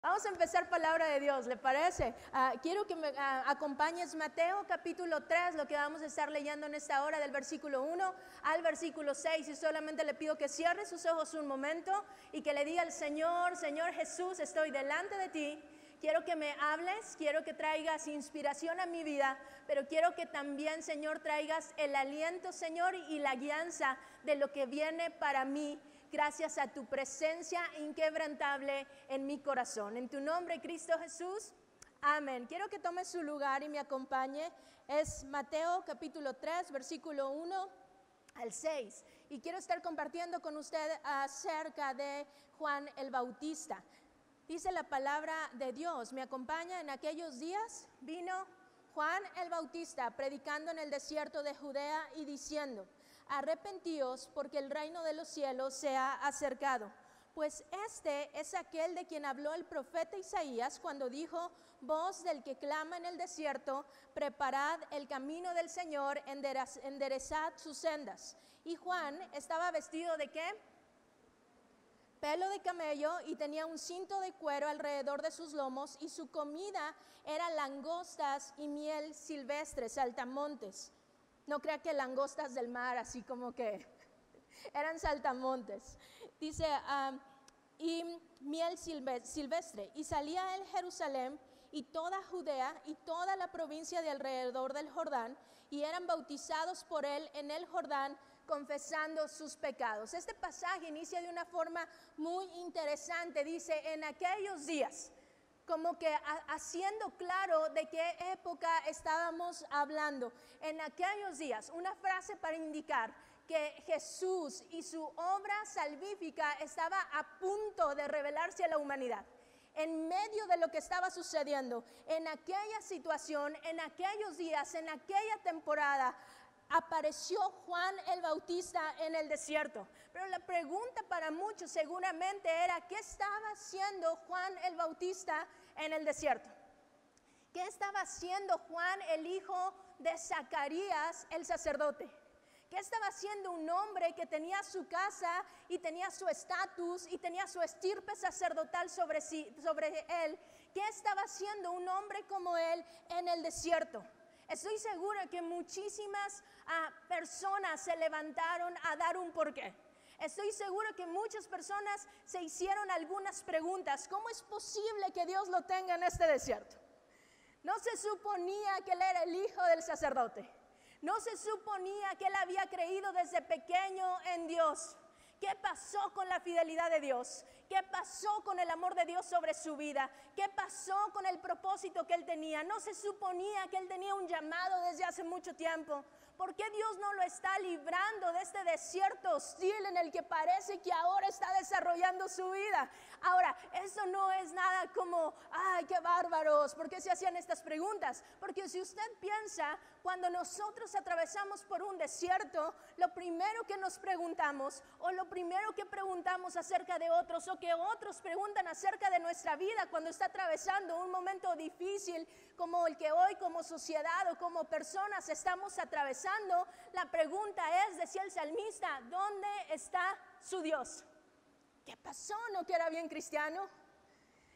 Vamos a empezar palabra de Dios, ¿le parece? Quiero que me acompañes Mateo capítulo 3, lo que vamos a estar leyendo en esta hora del versículo 1 al versículo 6 y solamente le pido que cierre sus ojos un momento y que le diga al Señor, Señor Jesús, estoy delante de ti. Quiero que me hables, quiero que traigas inspiración a mi vida, pero quiero que también, Señor, traigas el aliento, Señor, y la guianza de lo que viene para mí, gracias a tu presencia inquebrantable en mi corazón. En tu nombre, Cristo Jesús, amén. Quiero que tome su lugar y me acompañe. Es Mateo capítulo 3, versículo 1 al 6. Y quiero estar compartiendo con usted acerca de Juan el Bautista. Dice la palabra de Dios, me acompaña: en aquellos días vino Juan el Bautista predicando en el desierto de Judea y diciendo: arrepentíos, porque el reino de los cielos se ha acercado. Pues este es aquel de quien habló el profeta Isaías cuando dijo: voz del que clama en el desierto, preparad el camino del Señor, enderezad sus sendas. Y Juan estaba vestido ¿de qué? Pelo de camello, y tenía un cinto de cuero alrededor de sus lomos, y su comida era langostas y miel silvestre, saltamontes. No crea que langostas del mar, así como que eran saltamontes. Dice, y miel silvestre. Y salía él Jerusalén y toda Judea y toda la provincia de alrededor del Jordán, y eran bautizados por él en el Jordán, confesando sus pecados. Este pasaje inicia de una forma muy interesante. Dice: en aquellos días, como que haciendo claro de qué época estábamos hablando. En aquellos días, una frase para indicar que Jesús y su obra salvífica estaba a punto de revelarse a la humanidad. En medio de lo que estaba sucediendo, en aquella situación, en aquellos días, en aquella temporada, apareció Juan el Bautista en el desierto. Pero la pregunta para muchos seguramente era: ¿qué estaba haciendo Juan el Bautista en el desierto? ¿Qué estaba haciendo Juan, el hijo de Zacarías, el sacerdote? ¿Qué estaba haciendo un hombre que tenía su casa y tenía su estatus y tenía su estirpe sacerdotal sobre él? ¿Qué estaba haciendo un hombre como él en el desierto? Estoy segura que muchísimas personas se levantaron a dar un porqué. Estoy segura que muchas personas se hicieron algunas preguntas. ¿Cómo es posible que Dios lo tenga en este desierto? No se suponía que él era el hijo del sacerdote. No se suponía que él había creído desde pequeño en Dios. ¿Qué pasó con la fidelidad de Dios? ¿Qué pasó con el amor de Dios sobre su vida? ¿Qué pasó con el propósito que él tenía? No se suponía que él tenía un llamado desde hace mucho tiempo. ¿Por qué Dios no lo está librando de este desierto hostil en el que parece que ahora está desarrollando su vida? Ahora, eso no es nada como: ¡ay, qué bárbaros! ¿Por qué se hacían estas preguntas? Porque si usted piensa, cuando nosotros atravesamos por un desierto, lo primero que nos preguntamos, o lo primero que preguntamos acerca de otros, o que otros preguntan acerca de nuestra vida cuando está atravesando un momento difícil como el que hoy como sociedad o como personas estamos atravesando, la pregunta es, decía el salmista: ¿dónde está su Dios? ¿Qué pasó? ¿No que era bien cristiano?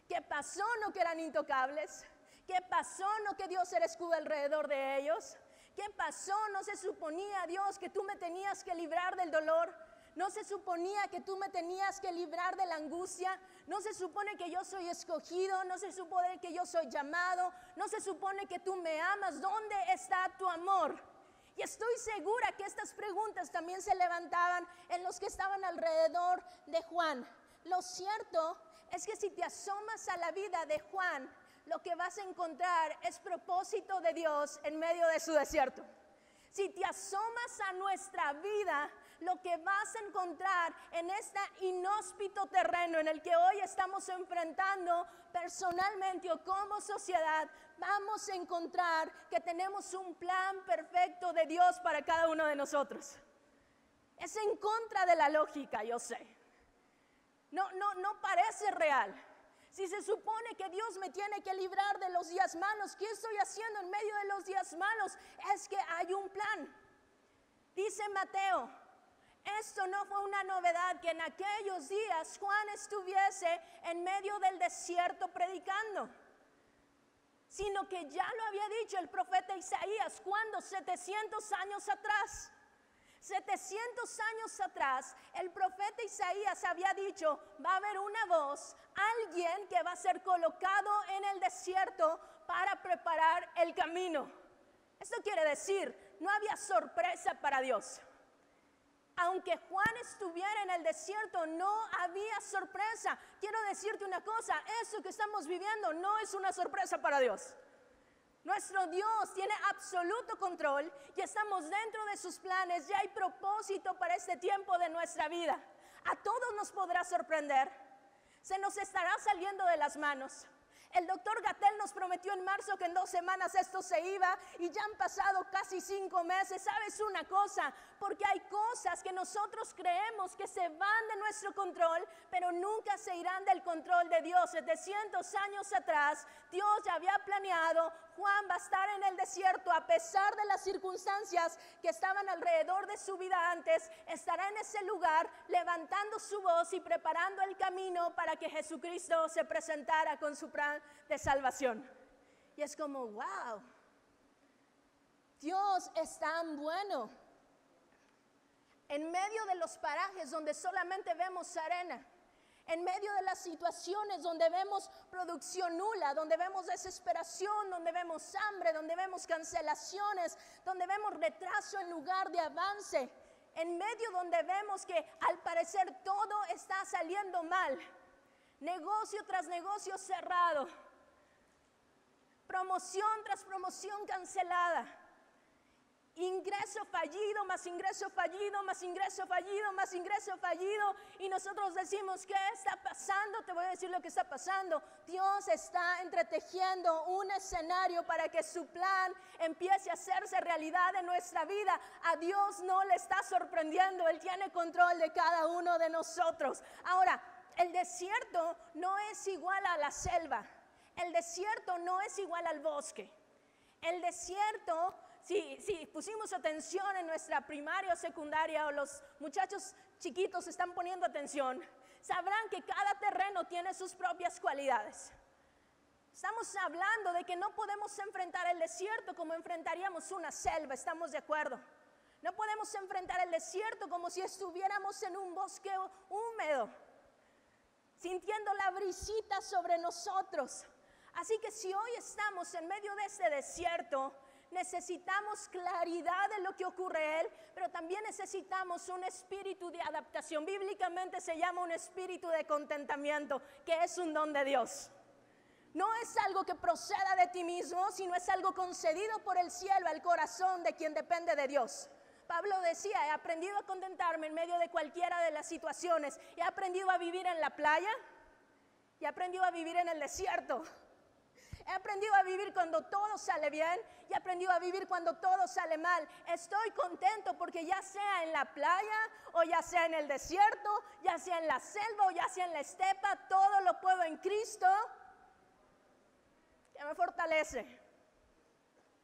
¿Qué pasó? ¿No que eran intocables? ¿Qué pasó? ¿No que Dios era escudo alrededor de ellos? ¿Qué pasó? ¿No se suponía, Dios, que tú me tenías que librar del dolor? ¿No se suponía que tú me tenías que librar de la angustia? ¿No se supone que yo soy escogido? ¿No se supone que yo soy llamado? ¿No se supone que tú me amas? ¿Dónde está tu amor? Y estoy segura que estas preguntas también se levantaban en los que estaban alrededor de Juan. Lo cierto es que si te asomas a la vida de Juan, lo que vas a encontrar es propósito de Dios en medio de su desierto. Si te asomas a nuestra vida, lo que vas a encontrar en este inhóspito terreno en el que hoy estamos enfrentando personalmente o como sociedad, vamos a encontrar que tenemos un plan perfecto de Dios para cada uno de nosotros. Es en contra de la lógica, yo sé. No parece real. Si se supone que Dios me tiene que librar de los días malos, ¿qué estoy haciendo en medio de los días malos? Es que hay un plan. Dice Mateo: Esto no fue una novedad que en aquellos días Juan estuviese en medio del desierto predicando, sino que ya lo había dicho el profeta Isaías, cuando 700 años atrás. 700 años atrás, el profeta Isaías había dicho, va a haber una voz, alguien que va a ser colocado en el desierto para preparar el camino. Esto quiere decir, no había sorpresa para Dios. Aunque Juan estuviera en el desierto, no había sorpresa. Quiero decirte una cosa, eso que estamos viviendo no es una sorpresa para Dios. Nuestro Dios tiene absoluto control y estamos dentro de sus planes. Ya hay propósito para este tiempo de nuestra vida. A todos nos podrá sorprender. Se nos estará saliendo de las manos. El doctor Gatell nos prometió en marzo que en 2 semanas esto se iba y ya han pasado casi 5 meses. ¿Sabes una cosa? Porque hay cosas que nosotros creemos que se van de nuestro control, pero nunca se irán del control de Dios. 700 años atrás, Dios ya había planeado, Juan va a estar en el desierto a pesar de las circunstancias que estaban alrededor de su vida antes. Estará en ese lugar levantando su voz y preparando el camino para que Jesucristo se presentara con su plan de salvación. Y es como, wow, Dios es tan bueno. En medio de los parajes donde solamente vemos arena, en medio de las situaciones donde vemos producción nula, donde vemos desesperación, donde vemos hambre, donde vemos cancelaciones, donde vemos retraso en lugar de avance, en medio donde vemos que al parecer todo está saliendo mal, negocio tras negocio cerrado, promoción tras promoción cancelada, ingreso fallido, más ingreso fallido, más ingreso fallido, más ingreso fallido, y nosotros decimos, ¿qué está pasando? Te voy a decir lo que está pasando. Dios está entretejiendo un escenario para que su plan empiece a hacerse realidad en nuestra vida. A Dios no le está sorprendiendo, Él tiene control de cada uno de nosotros. Ahora, el desierto no es igual a la selva, el desierto no es igual al bosque. El desierto, si pusimos atención en nuestra primaria o secundaria, o los muchachos chiquitos están poniendo atención, sabrán que cada terreno tiene sus propias cualidades. Estamos hablando de que no podemos enfrentar el desierto como enfrentaríamos una selva, ¿estamos de acuerdo? No podemos enfrentar el desierto como si estuviéramos en un bosque húmedo, sintiendo la brisita sobre nosotros. Así que si hoy estamos en medio de este desierto, necesitamos claridad de lo que ocurre en él, pero también necesitamos un espíritu de adaptación. Bíblicamente se llama un espíritu de contentamiento, que es un don de Dios. No es algo que proceda de ti mismo, sino es algo concedido por el cielo al corazón de quien depende de Dios. Pablo decía, he aprendido a contentarme en medio de cualquiera de las situaciones. He aprendido a vivir en la playa y he aprendido a vivir en el desierto. He aprendido a vivir cuando todo sale bien y he aprendido a vivir cuando todo sale mal. Estoy contento porque ya sea en la playa o ya sea en el desierto, ya sea en la selva o ya sea en la estepa, todo lo puedo en Cristo que me fortalece.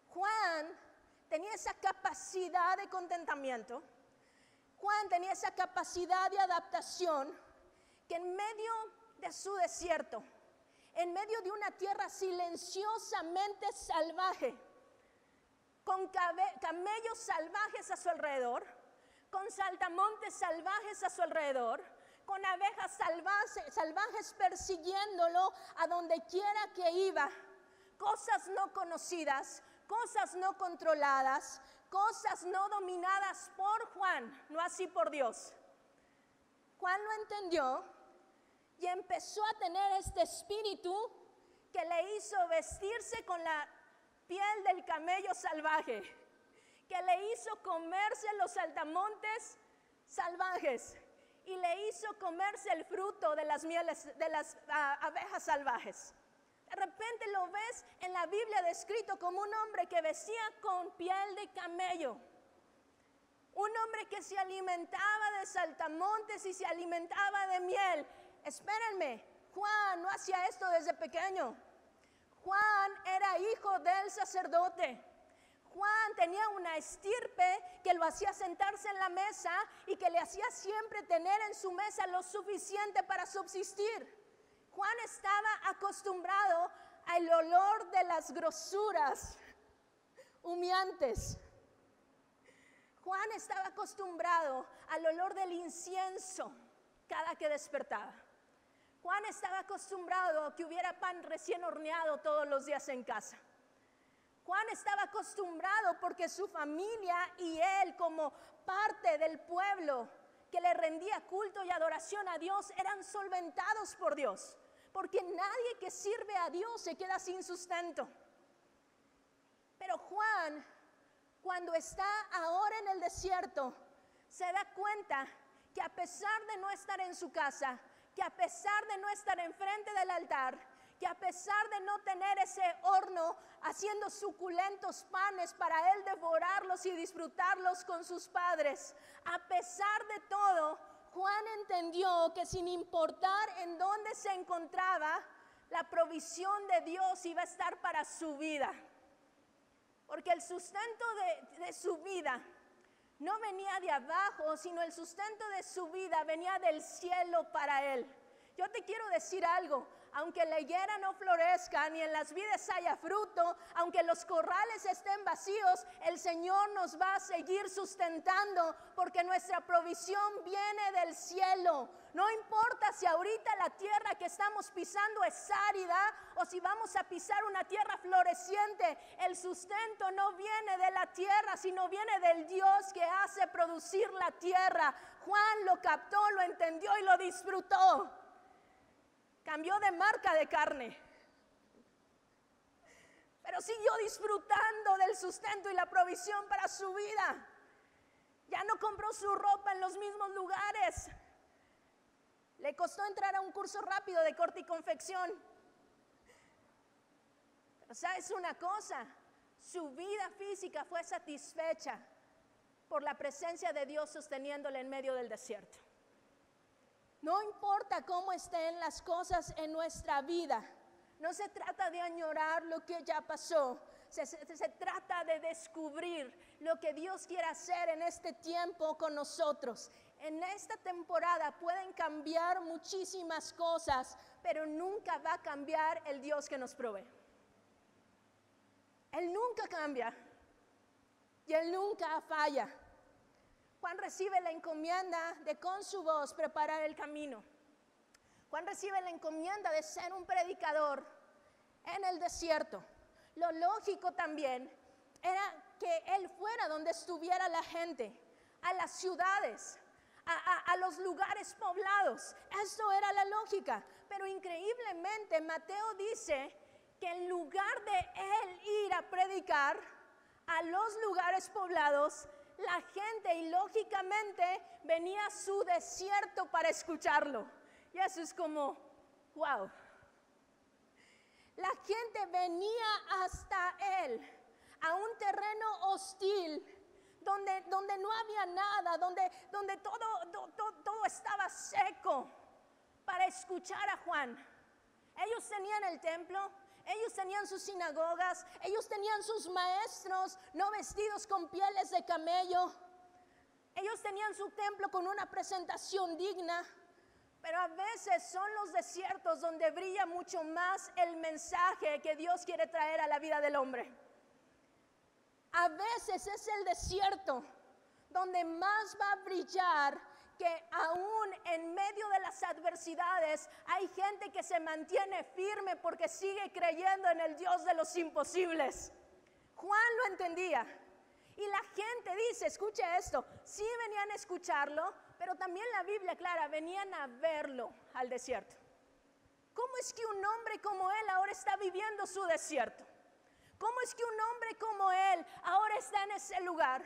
Juan tenía esa capacidad de contentamiento. Juan tenía esa capacidad de adaptación que en medio de su desierto, en medio de una tierra silenciosamente salvaje, con camellos salvajes a su alrededor, con saltamontes salvajes a su alrededor, con abejas salvajes persiguiéndolo a donde quiera que iba, cosas no conocidas, cosas no controladas, cosas no dominadas por Juan, no así por Dios. Juan lo entendió y empezó a tener este espíritu que le hizo vestirse con la piel del camello salvaje, que le hizo comerse los saltamontes salvajes y le hizo comerse el fruto de las mieles de las abejas salvajes. De repente lo ves en la Biblia descrito como un hombre que vestía con piel de camello. Un hombre que se alimentaba de saltamontes y se alimentaba de miel. Espérenme, Juan no hacía esto desde pequeño. Juan era hijo del sacerdote. Juan tenía una estirpe que lo hacía sentarse en la mesa y que le hacía siempre tener en su mesa lo suficiente para subsistir. Juan estaba acostumbrado al olor de las grosuras humeantes. Juan estaba acostumbrado al olor del incienso cada que despertaba. Juan estaba acostumbrado a que hubiera pan recién horneado todos los días en casa. Juan estaba acostumbrado porque su familia y él, como parte del pueblo que le rendía culto y adoración a Dios, eran solventados por Dios. Porque nadie que sirve a Dios se queda sin sustento. Pero Juan, cuando está ahora en el desierto, se da cuenta que a pesar de no estar en su casa, que a pesar de no estar enfrente del altar, que a pesar de no tener ese horno haciendo suculentos panes para él devorarlos y disfrutarlos con sus padres, a pesar de todo, Juan entendió que sin importar en dónde se encontraba, la provisión de Dios iba a estar para su vida. Porque el sustento de su vida no venía de abajo, sino el sustento de su vida venía del cielo para él. Yo te quiero decir algo, aunque la higuera no florezca, ni en las vides haya fruto, aunque los corrales estén vacíos, el Señor nos va a seguir sustentando, porque nuestra provisión viene del cielo. No importa si ahorita la tierra que estamos pisando es árida, o si vamos a pisar una tierra floreciente, el sustento no viene de la tierra, sino viene del Dios que hace producir la tierra. Juan lo captó, lo entendió y lo disfrutó. Cambió de marca de carne, pero siguió disfrutando del sustento y la provisión para su vida. Ya no compró su ropa en los mismos lugares. Le costó entrar a un curso rápido de corte y confección. Pero ¿sabes una cosa? Su vida física fue satisfecha por la presencia de Dios sosteniéndole en medio del desierto. No importa cómo estén las cosas en nuestra vida, no se trata de añorar lo que ya pasó, se trata de descubrir lo que Dios quiere hacer en este tiempo con nosotros. En esta temporada pueden cambiar muchísimas cosas, pero nunca va a cambiar el Dios que nos provee. Él nunca cambia y Él nunca falla. Juan recibe la encomienda de con su voz preparar el camino. Juan recibe la encomienda de ser un predicador en el desierto. Lo lógico también era que él fuera donde estuviera la gente, a las ciudades, a los lugares poblados. Esto era la lógica. Pero increíblemente Mateo dice que en lugar de él ir a predicar a los lugares poblados, la gente ilógicamente venía a su desierto para escucharlo. Y eso es como, wow. La gente venía hasta él, a un terreno hostil, donde no había nada, donde todo estaba seco, para escuchar a Juan. Ellos tenían el templo, ellos tenían sus sinagogas, ellos tenían sus maestros no vestidos con pieles de camello. Ellos tenían su templo con una presentación digna, pero a veces son los desiertos donde brilla mucho más el mensaje que Dios quiere traer a la vida del hombre. A veces es el desierto donde más va a brillar, que aún en medio de las adversidades hay gente que se mantiene firme porque sigue creyendo en el Dios de los imposibles. Juan lo entendía. Y la gente dice, escuche esto, sí venían a escucharlo, pero también la Biblia clara, venían a verlo al desierto. ¿Cómo es que un hombre como él ahora está viviendo su desierto? ¿Cómo es que un hombre como él ahora está en ese lugar?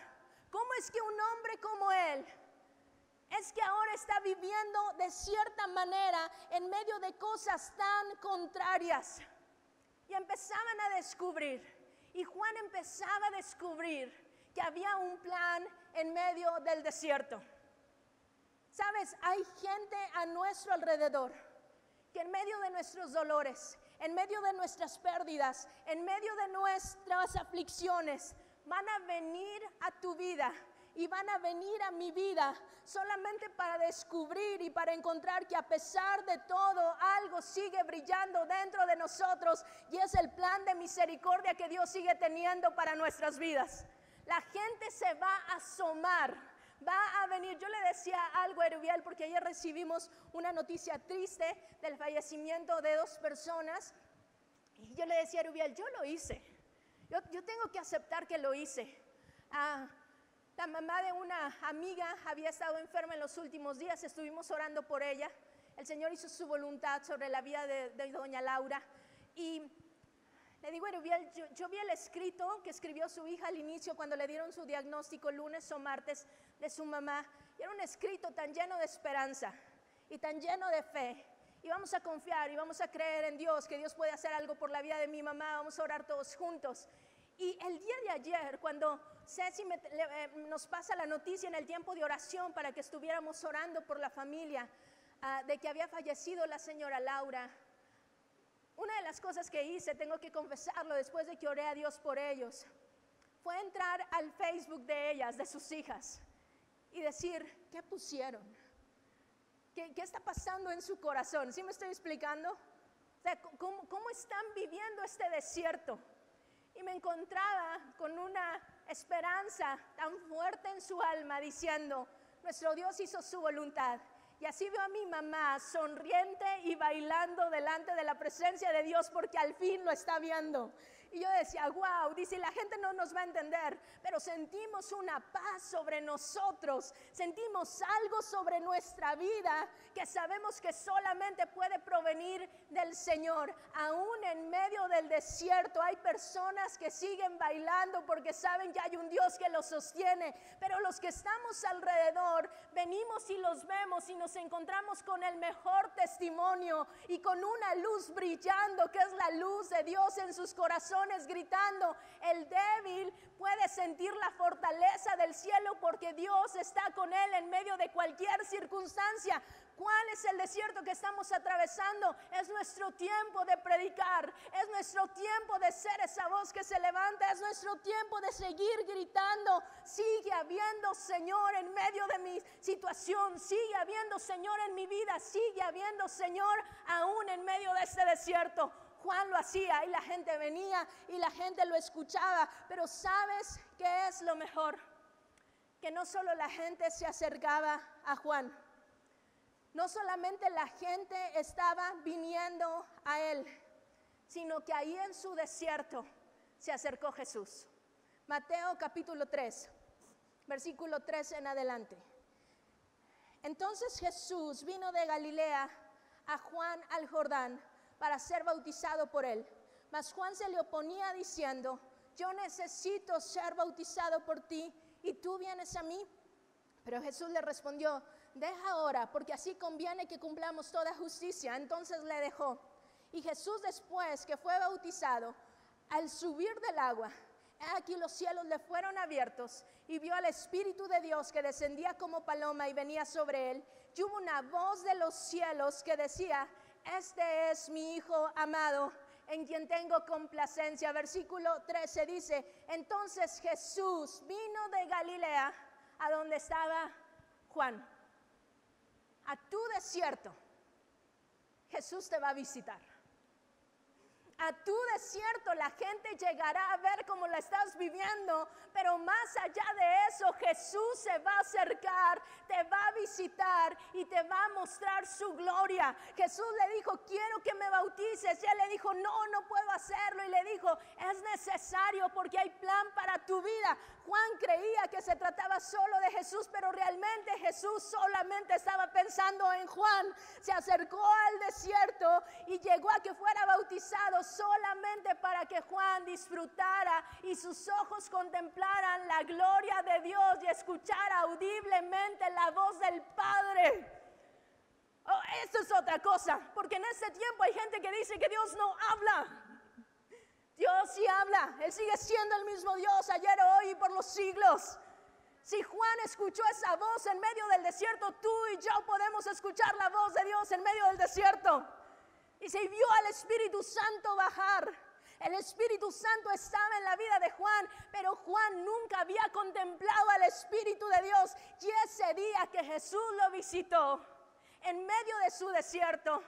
¿Cómo es que un hombre como él es que ahora está viviendo de cierta manera en medio de cosas tan contrarias? Y empezaban a descubrir, y Juan empezaba a descubrir que había un plan en medio del desierto. Sabes, hay gente a nuestro alrededor que en medio de nuestros dolores, en medio de nuestras pérdidas, en medio de nuestras aflicciones, van a venir a tu vida y van a venir a mi vida solamente para descubrir y para encontrar que a pesar de todo algo sigue brillando dentro de nosotros, y es el plan de misericordia que Dios sigue teniendo para nuestras vidas. La gente se va a asomar, va a venir. Yo le decía algo a Erubiel porque ayer recibimos una noticia triste del fallecimiento de 2 personas, y yo le decía a Erubiel, yo lo hice, yo tengo que aceptar que lo hice. La mamá de una amiga había estado enferma en los últimos días, estuvimos orando por ella. El Señor hizo su voluntad sobre la vida de doña Laura, y le digo a Erubiel, yo vi el escrito que escribió su hija al inicio cuando le dieron su diagnóstico lunes o martes de su mamá, y era un escrito tan lleno de esperanza y tan lleno de fe, y vamos a confiar y vamos a creer en Dios, que Dios puede hacer algo por la vida de mi mamá, vamos a orar todos juntos. Y el día de ayer, cuando Ceci nos pasa la noticia en el tiempo de oración para que estuviéramos orando por la familia de que había fallecido la señora Laura, una de las cosas que hice, tengo que confesarlo, después de que oré a Dios por ellos, fue entrar al Facebook de ellas, de sus hijas, y decir, ¿qué pusieron? ¿Qué está pasando en su corazón? ¿Sí me estoy explicando? O sea, ¿cómo están viviendo este desierto? Y me encontraba con una esperanza tan fuerte en su alma, diciendo, nuestro Dios hizo su voluntad. Y así veo a mi mamá sonriente y bailando delante de la presencia de Dios, porque al fin lo está viendo. Y yo decía, wow, dice, la gente no nos va a entender, pero sentimos una paz sobre nosotros, sentimos algo sobre nuestra vida que sabemos que solamente puede provenir del Señor. Aún en medio del desierto hay personas que siguen bailando porque saben que hay un Dios que los sostiene, pero los que estamos alrededor venimos y los vemos y nos encontramos con el mejor testimonio y con una luz brillando, que es la luz de Dios en sus corazones, gritando. El débil puede sentir la fortaleza del cielo porque Dios está con él en medio de cualquier circunstancia. ¿Cuál es el desierto que estamos atravesando? Es nuestro tiempo de predicar, es nuestro tiempo de ser esa voz que se levanta, es nuestro tiempo de seguir gritando. Sigue habiendo Señor en medio de mi situación, sigue habiendo Señor en mi vida, sigue habiendo Señor aún en medio de este desierto. Juan lo hacía y la gente venía y la gente lo escuchaba, pero ¿sabes qué es lo mejor? Que no solo la gente se acercaba a Juan, no solamente la gente estaba viniendo a él, sino que ahí en su desierto se acercó Jesús. Mateo capítulo 3, versículo 3 en adelante. Entonces Jesús vino de Galilea a Juan al Jordán para ser bautizado por él. Mas Juan se le oponía diciendo, yo necesito ser bautizado por ti y tú vienes a mí. Pero Jesús le respondió, deja ahora, porque así conviene que cumplamos toda justicia. Entonces le dejó. Y Jesús, después que fue bautizado, al subir del agua, aquí los cielos le fueron abiertos y vio al Espíritu de Dios que descendía como paloma y venía sobre él. Y hubo una voz de los cielos que decía, este es mi Hijo amado, en quien tengo complacencia. Versículo 13 dice, entonces Jesús vino de Galilea a donde estaba Juan. A tu desierto, Jesús te va a visitar. A tu desierto la gente llegará a ver cómo la estás viviendo, pero más allá de eso Jesús se va a acercar, te va a visitar y te va a mostrar su gloria. Jesús le dijo, quiero que me bautices, y él le dijo, no puedo hacerlo, y le dijo, es necesario porque hay plan para tu vida. Juan creía que se trataba solo de Jesús, pero realmente Jesús solamente estaba pensando en Juan. Se acercó al desierto y llegó a que fuera bautizado solamente para que Juan disfrutara y sus ojos contemplaran la gloria de Dios y escuchara audiblemente la voz del Padre. Oh, esto es otra cosa, porque en este tiempo hay gente que dice que Dios no habla. Dios sí habla, Él sigue siendo el mismo Dios ayer, hoy y por los siglos. Si Juan escuchó esa voz en medio del desierto, tú y yo podemos escuchar la voz de Dios en medio del desierto. Y se vio al Espíritu Santo bajar. El Espíritu Santo estaba en la vida de Juan, pero Juan nunca había contemplado al Espíritu de Dios. Y ese día que Jesús lo visitó, en medio de su desierto,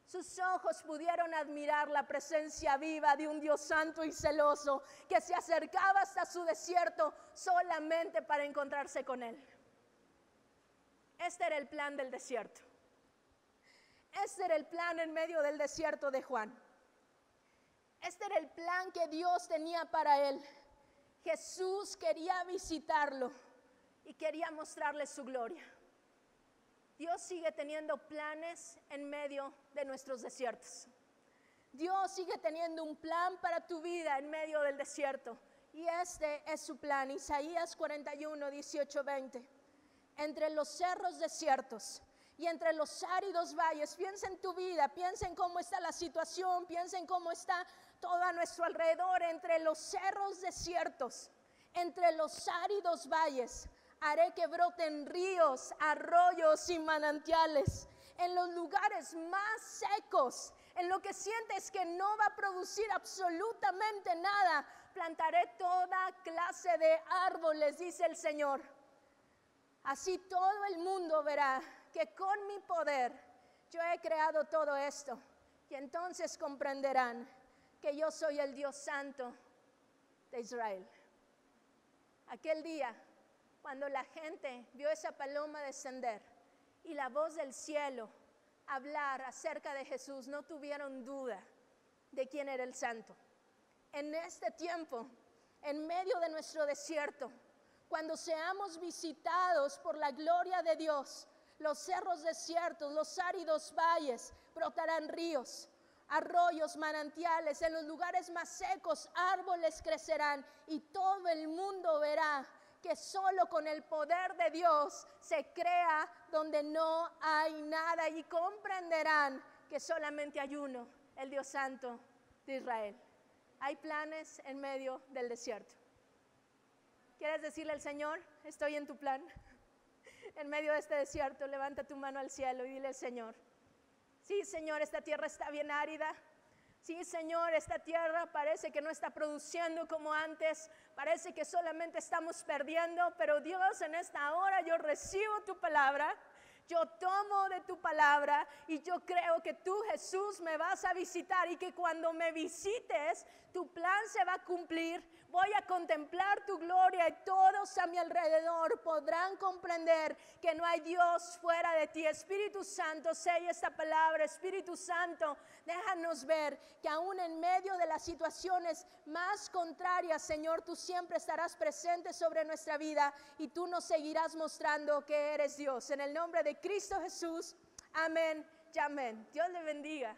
sus ojos pudieron admirar la presencia viva de un Dios santo y celoso que se acercaba hasta su desierto solamente para encontrarse con él. Este era el plan del desierto. Este era el plan en medio del desierto de Juan. Este era el plan que Dios tenía para él. Jesús quería visitarlo y quería mostrarle su gloria. Dios sigue teniendo planes en medio de nuestros desiertos. Dios sigue teniendo un plan para tu vida en medio del desierto. Y este es su plan. Isaías 41, 18, 20. Entre los cerros desiertos y entre los áridos valles, piensa en tu vida, piensa en cómo está la situación, piensa en cómo está todo a nuestro alrededor. Entre los cerros desiertos, entre los áridos valles, haré que broten ríos, arroyos y manantiales. En los lugares más secos, en lo que sientes que no va a producir absolutamente nada, plantaré toda clase de árboles, dice el Señor. Así todo el mundo verá que con mi poder yo he creado todo esto. Y entonces comprenderán que yo soy el Dios Santo de Israel. Aquel día, cuando la gente vio esa paloma descender y la voz del cielo hablar acerca de Jesús, no tuvieron duda de quién era el santo. En este tiempo, en medio de nuestro desierto, cuando seamos visitados por la gloria de Dios, los cerros desiertos, los áridos valles, brotarán ríos, arroyos, manantiales. En los lugares más secos, árboles crecerán y todo el mundo verá que solo con el poder de Dios se crea donde no hay nada, y comprenderán que solamente hay uno, el Dios Santo de Israel. Hay planes en medio del desierto. ¿Quieres decirle al Señor, estoy en tu plan? En medio de este desierto, levanta tu mano al cielo y dile al Señor: sí, Señor, esta tierra está bien árida. Sí, Señor, esta tierra parece que no está produciendo como antes, parece que solamente estamos perdiendo, pero Dios, en esta hora yo recibo tu palabra, yo tomo de tu palabra y yo creo que tú, Jesús, me vas a visitar, y que cuando me visites, tu plan se va a cumplir. Voy a contemplar tu gloria y todos a mi alrededor podrán comprender que no hay Dios fuera de ti. Espíritu Santo, sella esta palabra. Espíritu Santo, déjanos ver que aún en medio de las situaciones más contrarias, Señor, tú siempre estarás presente sobre nuestra vida y tú nos seguirás mostrando que eres Dios. En el nombre de Cristo Jesús, amén y amén. Dios le bendiga.